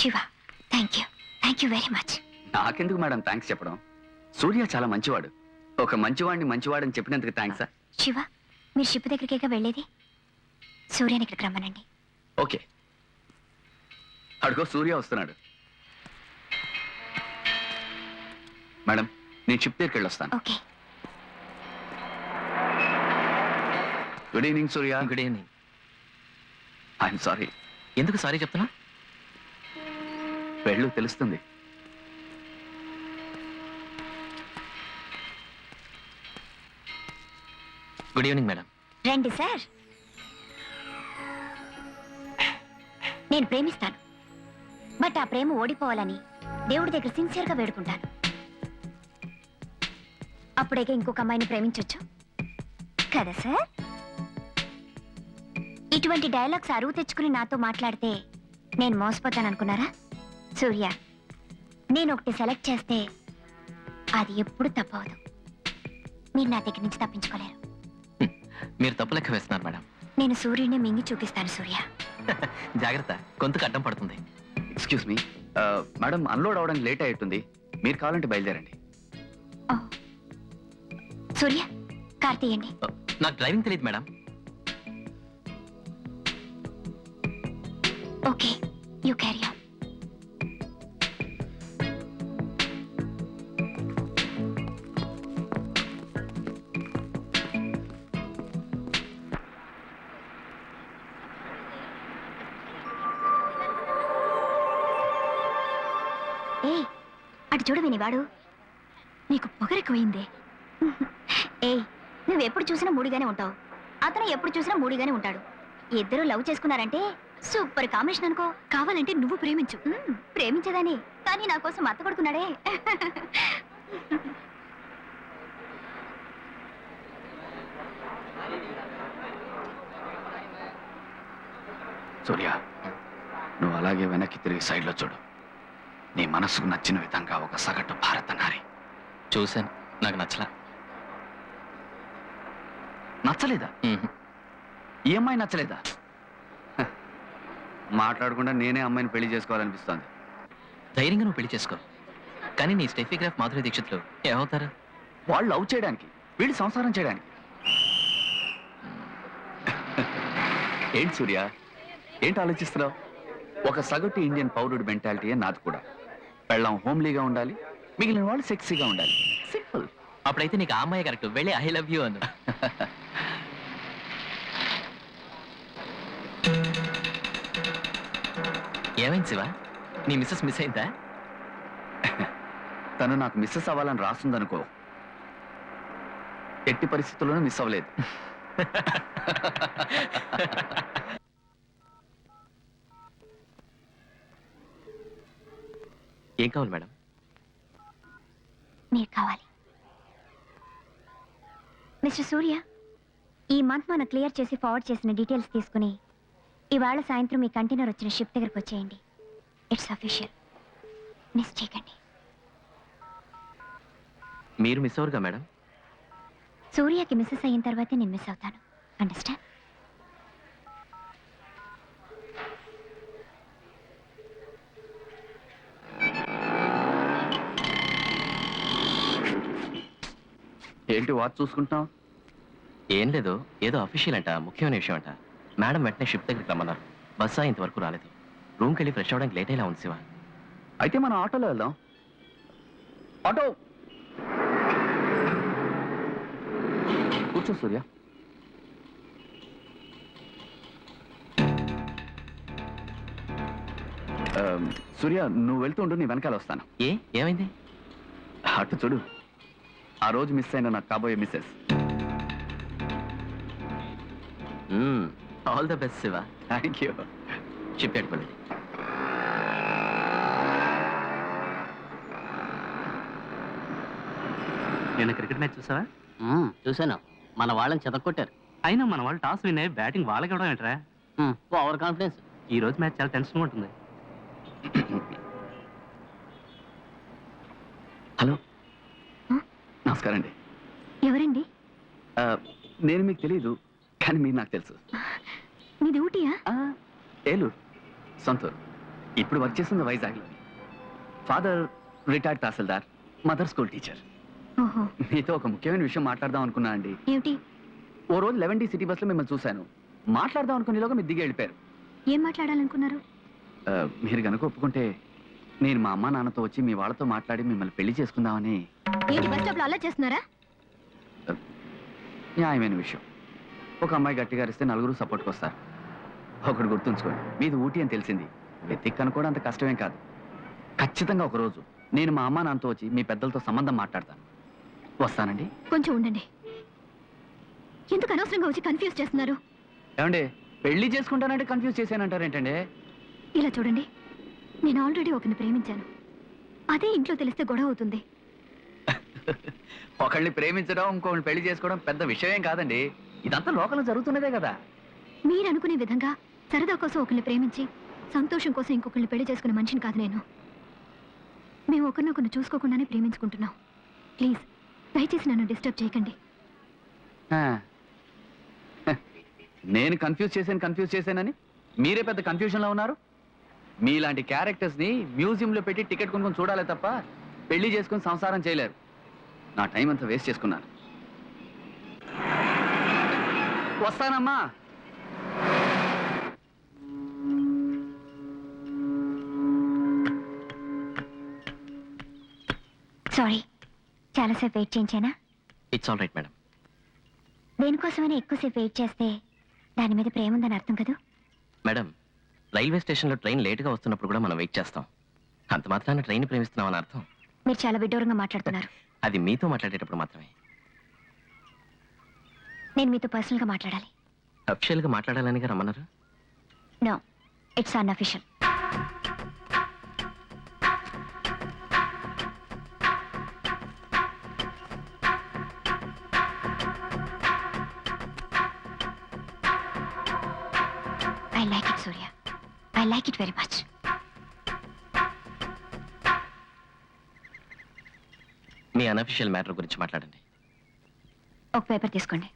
Shiva, thank you very much. నాకెందుకు madam thanks చెప్పడం? సూర్య చాలా మంచివాడు. ఒక మంచివాడిని మంచివాడని చెప్పినందుకు థ్యాంక్స్. శివ, మీరు షిప్ దగ్గరికేగా వెళ్ళేది? సూర్యని ఇక్కడికి రమ్మనండి. ఓకే, అడుగో సూర్య వస్తున్నాడు. మేడం, నేను షిప్ దగ్గరికి వెళ్ళొస్తాను. Okay. Good evening Surya. Good evening. I'm sorry. ఎందుకు సారీ చెప్తున్నా? వెళ్ళు, తెలుస్తుంది. Good evening madam. రండి సార్. నేను ప్రేమిస్తాను, బట్ ఆ ప్రేమ ఓడిపోవాలని దేవుడి దగ్గర సిన్సియర్గా వేడుకుంటాను. అప్పుడేగా ఇంకొక అమ్మాయిని ప్రేమించొచ్చు కదా సార్? ఇటువంటి డైలాగ్స్ అరువు తెచ్చుకుని నాతో మాట్లాడితే నేను మోసపోతాను అనుకున్నారా? సూర్య, నేను ఒకటి సెలెక్ట్ చేస్తే అది ఎప్పుడు తప్పవదు. మీరు నా దగ్గర నుంచి తప్పించుకోలేరు. మీరు తప్పు లెక్క వేస్తున్నారు మేడం. నేను సూర్యుడిని మింగి చూపిస్తాను సూర్య. జాగ్రత్త, గొంతుకు అడ్డం పడుతుంది. ఎక్స్క్యూజ్ మీ మేడం, అన్లోడ్ అవడానికి లేట్ అయ్యింది. మీరు కావాలంటే బయలుదేరండి. సూర్య, కార్ తీయండి. నాకు డ్రైవింగ్ తెలియదు madam. Okay, you carry on. ఏ, అటు చూడు వినివాడు. నీకు పొగరెక్కువైందే. ఏయ్, నువ్వెప్పుడు చూసినా మూడిగానే ఉంటావు, అతను ఎప్పుడు చూసినా మూడిగానే ఉంటాడు. ఇద్దరు లవ్ చేసుకున్నారంటే సూపర్ కాంబినేషన్ అనుకో. కావాలంటే నువ్వు ప్రేమించు. ప్రేమించదాని, కానీ నా కోసం అత్త కొడుకున్నాడే. సూర్య, నువ్వు అలాగే వెనక్కి తిరిగి సైడ్లో చూడు. నీ మనసుకు నచ్చిన విధంగా ఒక సగటు భారత నారి. చూశాను, నాకు నచ్చలా. నచ్చలేదా? ఈ అమ్మాయి నచ్చలేదా? మాట్లాడకుండా నేనే అమ్మాయిని పెళ్లి చేసుకోవాలనిపిస్తోంది. ధైర్యంగా నువ్వు పెళ్లి చేసుకో, కానీ నీ స్టెఫీగ్రాఫ్ మాధురి దీక్షిత్లో ఏమవుతారు? వాళ్ళు లవ్ చేయడానికి, వీళ్ళు సంసారం చేయడానికి. ఏంటి సూర్య, ఏంటి ఆలోచిస్తున్నావు? ఒక సగటు ఇండియన్ పౌరుడి మెంటాలిటీయే నాది కూడా. పెళ్ళాం హోమ్లీగా ఉండాలి, మిగిలిన వాళ్ళు సెక్సీగా ఉండాలి. సింపుల్. అప్పుడైతే నీకు ఆ అమ్మాయి కరెక్ట్. వెళ్ళి ఐ లవ్ యూ అను. ఏమైంది శివ, నీ మిస్సెస్ మిస్ అయిందా? తను నాకు మిస్సెస్ అవ్వాలని రాస్తుందనుకో, ఎట్టి పరిస్థితుల్లోనూ మిస్ అవ్వలేదు. ఏం కావాలి మేడం? మీరు కావాలి. మిస్టర్ సూర్య, ఈ మంత్ మనం క్లియర్ చేసి ఫార్వర్డ్ చేసిన డీటెయిల్స్ తీసుకుని ఇవాళ సాయంత్రం మీ కంటైనర్ వచ్చిన షిప్ దగ్గరకు వచ్చేయండి. ఇట్స్ అఫీషియల్, మిస్ చేయకండి. మీరు మిస్ అవ్వరుగా మేడం? సూర్యకి మిస్సెస్ అయిన తర్వాతే నేను మిస్ అవుతాను. అండర్స్టాండ్? ఏంటి వాచ్ చూసుకుంటున్నావు? ఏం లేదు, ఏదో అఫీషియల్ అంట, ముఖ్యమైన విషయం అంట. మేడం వెంటనే షిప్ దగ్గరికి రమ్మన్నారు. బస్సా ఇంతవరకు రాలేదు. రూమ్కి వెళ్ళి ఫ్రెష్ అవ్వడానికి లేట్ అయ్యేలా ఉంది శివ. అయితే మనం ఆటోలో వెళ్దాం. ఆటో కూర్చో సూర్య. సూర్య, నువ్వు వెళ్తుండు, నీ వెనకాల వస్తాను. ఏమైంది? అటు చూడు, ఆ రోజు మిస్ అయిన నాకు కాబోయే missus. All the best Shiva. Thank you. షిప్ పెట్టుకోండి. నేను క్రికెట్ మ్యాచ్ చూసావా? చూసాను. మన వాళ్ళని చెదక్కొట్టారు. అయినా మన వాళ్ళు టాస్ విన్ అయ్యి బ్యాటింగ్ వాళ్ళకి ఇవ్వడం ఏంట్రా? Over confidence. ఈ రోజు మ్యాచ్ చాలా టెన్షన్గా ఉంటుంది. హలో, నమస్కారం అండి. ఎవరండి? నేను మీకు తెలియదు, కానీ మీరు నాకు తెలుసు. మీ డ్యూటీయా? ఏలూరు, సొంతూరు. ఇప్పుడు వర్క్ చేస్తుంది వైజాగ్లో. ఫాదర్ రిటైర్డ్ తహసీల్దార్, మదర్ స్కూల్ టీచర్. ఓహో, మీతో ఒక ముఖ్యమైన విషయం మాట్లాడదాం అనుకున్నా అండి. ఏమిటి? ఓ రోజు 11D సిటీ బస్లో మిమ్మల్ని చూశాను. మాట్లాడదాం అనుకునేలోగా మీరు దిగి వెళ్ళిపోయారు. ఏం మాట్లాడాలనుకున్నారు? మీరు కనుక ఒప్పుకుంటే నేను మా అమ్మా నాన్నతో వచ్చి మీ వాళ్ళతో మాట్లాడి మిమ్మల్ని పెళ్లి చేసుకుందామని. ఏంటి బస్ స్టాప్ లో అలా చేస్తున్నారా? న్యాయమైన విషయం. ఒక అమ్మాయి గట్టిగా అరిస్తే నలుగురు సపోర్ట్కి వస్తారు. ఒకటి గుర్తుంచుకోండి, మీది ఊటీ అని తెలిసింది. వెతికి కనుకోవడం అంత కష్టమేం కాదు. ఖచ్చితంగా ఒకరోజు నేను మా అమ్మా నాన్నతో వచ్చి మీ పెద్దలతో సంబంధం మాట్లాడతాను. వస్తానండి. కొంచెం ఉండండి. ఎందుకు అనవసరంగా వచ్చి కన్ఫ్యూజ్ చేస్తున్నారు? ఏమండి, పెళ్లి చేసుకుంటానంటే కన్ఫ్యూజ్ చేశానంటారేంటండి? ఇలా చూడండి, నేను ఆల్రెడీ ఒకరిని ప్రేమించాను. అదే ఇంట్లో తెలిస్తే గొడవ అవుతుంది. ఒకళ్ళని ప్రేమించడం, ఇంకొకరిని పెళ్లి చేసుకోవడం పెద్ద విషయం కాదండి. ఇదంతా లోకంలో జరుగుతున్నదే కదా. మీరు అనుకునే విధంగా సరదా కోసం ఒకరిని ప్రేమించి సంతోషం కోసం ఇంకొకరిని పెళ్లి చేసుకునే మనిషిని కాదు నేను. మేము ఒకరినొకరిని చూసుకోకుండానే ప్రేమించుకుంటున్నాం. ప్లీజ్ దయచేసి నన్ను డిస్టర్బ్ చేయకండి. ఆ. నేను కన్ఫ్యూజ్ చేశానని మీరే పెద్ద కన్ఫ్యూజన్లో ఉన్నారు. మీలాంటి క్యారెక్టర్స్ని మ్యూజియంలో పెట్టి టికెట్ కొనుక్కొని చూడాలి తప్ప పెళ్లి చేసుకుని సంసారం చేయలేరు. నా టైం అంతా వేస్ట్ చేసుకున్నాను. వస్తానమ్మా. సారీ, చాలాసేపు వెయిట్ చేయించానా? It's all right madam. దేనికోసమైనా ఎక్కువసేపు వెయిట్ చేస్తే దాని మీద ప్రేమ ఉందని అర్థం కదా. మేడం, రైల్వే స్టేషన్లో ట్రైన్ లేటుగా వస్తున్నప్పుడు కూడా మనం వెయిట్ చేస్తాం. అంత మాత్రాన ట్రైన్ ప్రేమిస్తున్నామని అర్థం. మీరు చాలా విడ్డూరంగా మాట్లాడుతున్నారు. అది మీతో మాట్లాడేటప్పుడు మాత్రమే. నేను మీతో పర్సనల్గా మాట్లాడాలి. అఫిషియల్గా మాట్లాడాలనిగా రమ్మన్నారు. No, it's unofficial. I like it, Surya. I like it very much. మీ అన్అఫిషియల్ మ్యాటర్ గురించి మాట్లాడండి. ఒక పేపర్ తీసుకోండి.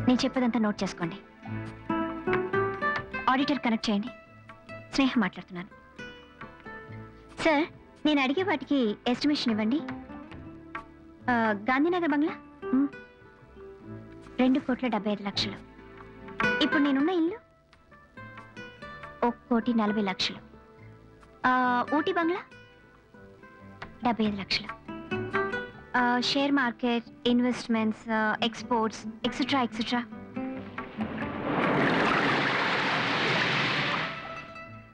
నేను చెప్పేదంతా నోట్ చేసుకోండి. ఆడిటర్ కనెక్ట్ చేయండి. స్నేహ మాట్లాడుతున్నాను. సార్, నేను అడిగే వాటికి ఎస్టిమేషన్ ఇవ్వండి. గాంధీనగర్ బంగ్లా 2,75,00,000. ఇప్పుడు నేనున్న ఇల్లు 1,40,00,000. ఊటీ బంగ్లా 75,00,000. Share market, investments, exports, etcetera etcetera.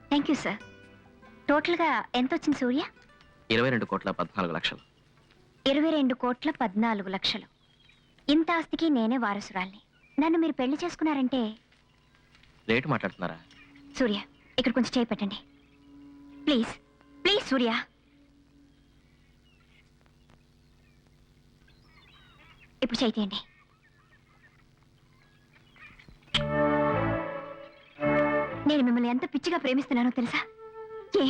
Thank you sir. టోటల్గా ఎంత వచ్చింది సూర్య? 22,14,00,000. 22,14,00,000. ఇంత ఆస్తికి నేనే వారసురాల్ని. నన్ను మీరు పెళ్లి చేసుకున్నారంటే. రేటు మాట్లాడుతున్నారా? సూర్య, ఇక్కడ కొంచెం చేయి పెట్టండి ప్లీజ్. ప్లీజ్ సూర్య. ఇప్పుడు చేయి తీయండి. నేను మిమ్మల్ని ఎంత పిచ్చిగా ప్రేమిస్తున్నానో తెలుసా? ఏ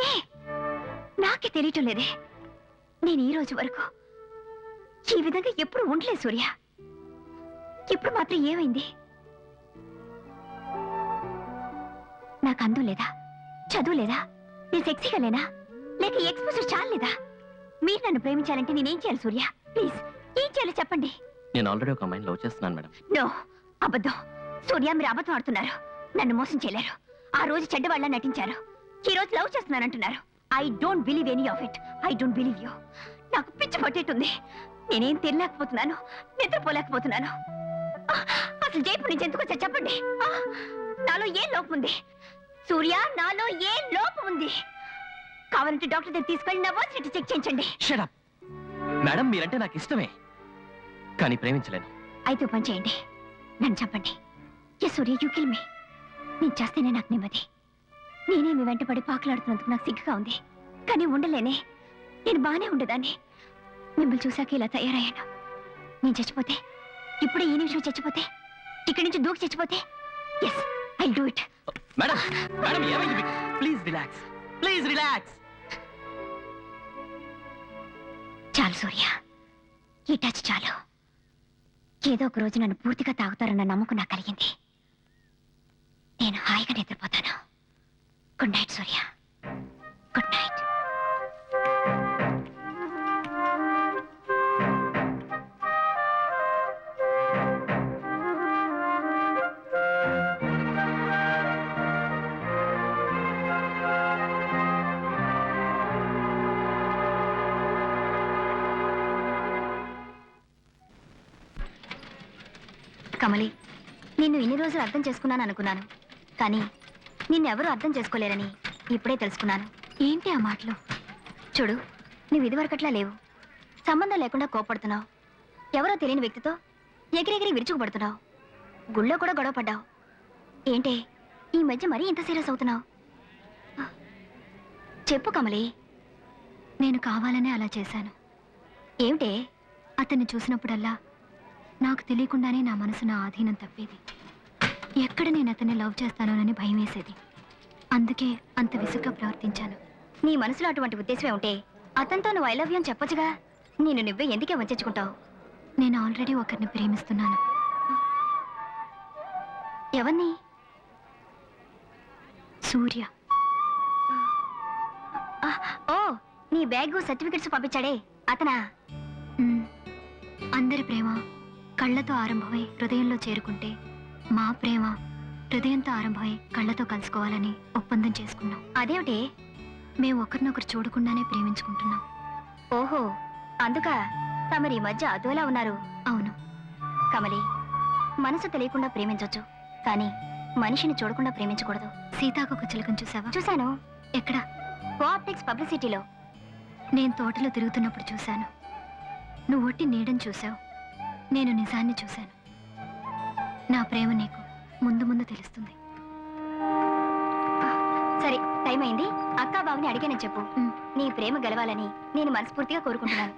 ఏ నాకే తెలియటం లేదే. నేను ఈ రోజు వరకు ఈ విధంగా ఎప్పుడు ఉండలేదు సూర్య. ఇప్పుడు మాత్రం ఏమైంది? నాకు అందం లేదా? చదువు లేదా? నేను సెక్సీగా లేనా? లేక ఎక్స్పోజర్ చాలేదా? మీరు నన్ను ప్రేమించాలంటే నేనేం చేయాలి సూర్య? ప్లీజ్, ఏం చేయాలి చెప్పండి. నేను ఆల్రెడీ ఒక అమ్మాయిని లవ్ చేస్తున్నాను మేడం. నో, అబద్ధం. సూర్య, మీరు అబద్ధం ఆడుతున్నారు. నన్ను మోసం చేయలేరు. ఆ రోజు చెడ్డవాళ్ళ నటించారు. ఈ రోజు లవ్ చేస్తున్నానంటున్నారు. I don't believe any of it. I don't believe you. నాకు పిచ్చి పట్టేటుంది. నేనేం తినలేకపోతున్నాను, నిద్రపోలేకపోతున్నాను. అసలు జైపూర్ నుంచి ఎందుకు వచ్చా చెప్పండి. నాలో ఏం లోపం ఉంది సూర్య? నాలో ఏం లోపం ఉంది? కావాలంటే డాక్టర్ దగ్గర తీసుకెళ్ళి నా వర్సిటీ చెక్ చేయించండి. షట్ అప్ మేడం, మీరంటే నాకు ఇష్టమే, కానీ ప్రేమించలేను. అయితే పని చేయండి, నన్ను చంపండి. Yes Surya, you kill me. నేను చేస్తేనే నాకు నెమ్మది. నేనే మీ వెంట పడి పాకులాడుతున్నందుకు నాకు సిగ్గుగా ఉంది, కానీ ఉండలేనే. నేను బాగానే ఉండేదాన్ని. మిమ్మల్ని చూశాక ఇలా తయారయ్యాను. నేను చచ్చిపోతే, ఇప్పుడే ఈ నిమిషం చచ్చిపోతే, ఇక్కడి నుంచి దూకి చచ్చిపోతే, yes I do it. Madam, madam ఏమైంది? Please relax, please relax. చాలు సూర్య, ఈ టచ్ చాలు. ఏదో ఒక రోజు నన్ను పూర్తిగా తాగుతారన్న నమ్మకం నాకు కలిగింది. నేను హాయిగా నిద్రపోతాను. Good night Surya. Good night. Kamali, నిన్ను ఇన్ని రోజులు అర్థం చేసుకున్నాను అనుకున్నాను, కానీ నిన్నెవరూ అర్థం చేసుకోలేరని ఇప్పుడే తెలుసుకున్నాను. ఏంటి ఆ మాటలు? చూడు, నువ్వు ఇదివరకట్లా లేవు. సంబంధం లేకుండా కోపడుతున్నావు. ఎవరో తెలియని వ్యక్తితో ఎగిరెగిరి విరుచుకుపడుతున్నావు. గుళ్ళో కూడా గొడవ పడ్డావు. ఏంటే ఈ మధ్య మరీ ఇంత సీరియస్ అవుతున్నావు? చెప్పు కమలి. నేను కావాలనే అలా చేశాను. ఏమిటే? అతన్ని చూసినప్పుడల్లా నాకు తెలియకుండానే నా మనసు నా ఆధీనం తప్పేది. ఎక్కడ నేను అతన్ని లవ్ చేస్తానోనని భయం వేసేది. అందుకే అంత విసుగ్గా ప్రవర్తించాను. నీ మనసులో అటువంటి ఉద్దేశమే ఉంటే అతనితో నువ్వు ఐ లవ్ యూ అని చెప్పొచ్చుగా. నేను నువ్వే ఎందుకే వంచుకుంటావు? నేను ఆల్రెడీ ఒకరిని ప్రేమిస్తున్నాను. ఎవరిని? సూర్య. ఓ, నీ బ్యాగ్ సర్టిఫికెట్స్ పంపించాడే అతనా? అందరి ప్రేమ కళ్ళతో ఆరంభమై హృదయంలో చేరుకుంటే, మా ప్రేమ హృదయంతో ఆరంభమై కళ్ళతో కలుసుకోవాలని ఒప్పందం చేసుకున్నాం. అదేమిటి? మేము ఒకరినొకరు చూడకుండానే ప్రేమించుకుంటున్నాం. ఓహో, అందుక తమరి మధ్య అదోలా ఉన్నారు. అవును కమలి, మనసు తెలియకుండా ప్రేమించొచ్చు, కానీ మనిషిని చూడకుండా ప్రేమించకూడదు. సీతాకొక చిలకం చూసావా? చూశాను. ఎక్కడ? కోఆప్టెక్స్ పబ్లిసిటీలో. నేను తోటలో తిరుగుతున్నప్పుడు చూశాను. నువ్వు ఒట్టి నీడని చూశావు, నేను నిజాన్ని చూశాను. నా ప్రేమ నీకు ముందు ముందు తెలుస్తుంది. సరే, టైం అయింది. అక్కా బావని అడిగానని చెప్పు. నీ ప్రేమ గెలవాలని నేను మనస్ఫూర్తిగా కోరుకుంటున్నాను.